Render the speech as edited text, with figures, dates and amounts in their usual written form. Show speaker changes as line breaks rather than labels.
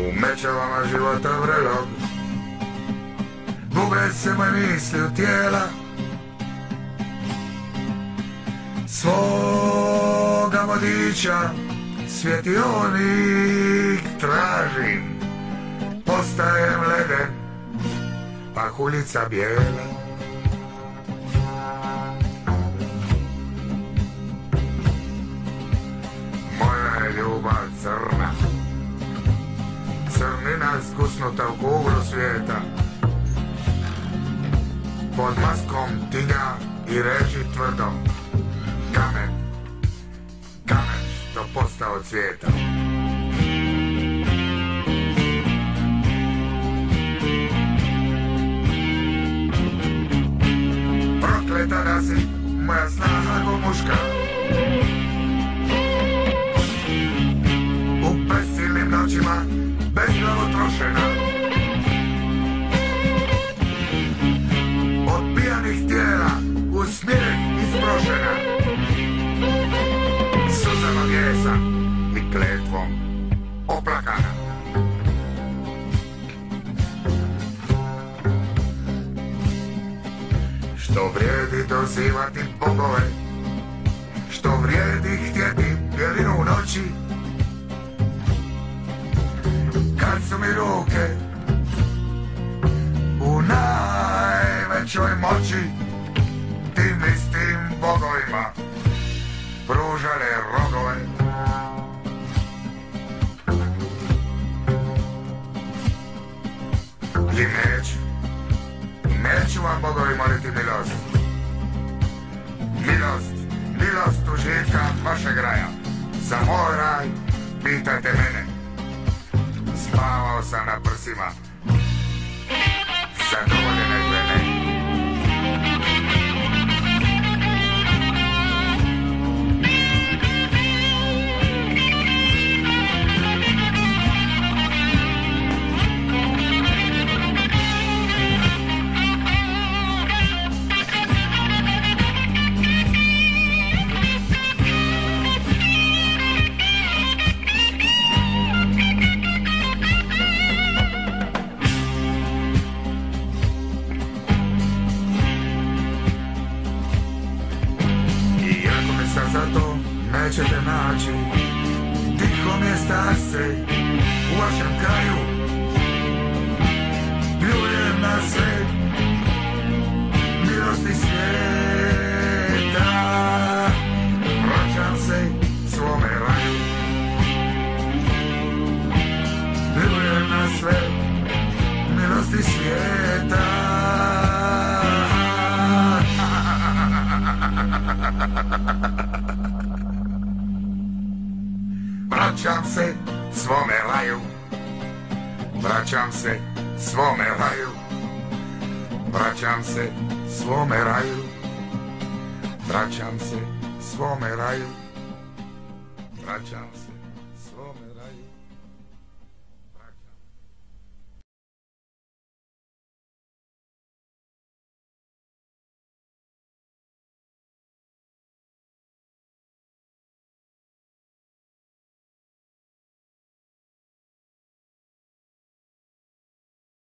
U mečavama života vrelog gube se moje misli u tijela, svoga vodiča svjetionik tražim, postajem leden, pahuljica bijela. Moja je ljubav crna, crnina zgusnuta u kuglu svijeta, pod maskom tinja i reži tvrdo, kamen, kamen što postao cvijeta. Prokleta da si moja snaga ko muška, u besciljnim noćima bezglavo trošena, od pijanih tijela u smijeh isprošena, suzama bijesa i kletvom oplakana. Što vrijedi dozivati bogove, što vrijedi htjeti bjelinu u noći, kad su mi ruke u najvećoj moći tim istim bogovima pružale rogove. I neću vam bogovi moliti milost, milost užitka vašeg raja. Za moj raj pitajte mene, spavao sam na prsima zadovoljene žene. Zato nećete naći tiho mjestašce u vašem kraju. Pljujem na sve milosti svijeta, vraćam se svome raju. Pljujem na sve milosti svijeta. Vraćam se svome raju, vraćam se svome raju, vraćam se svome raju, vraćam se svome raju, vraćam se.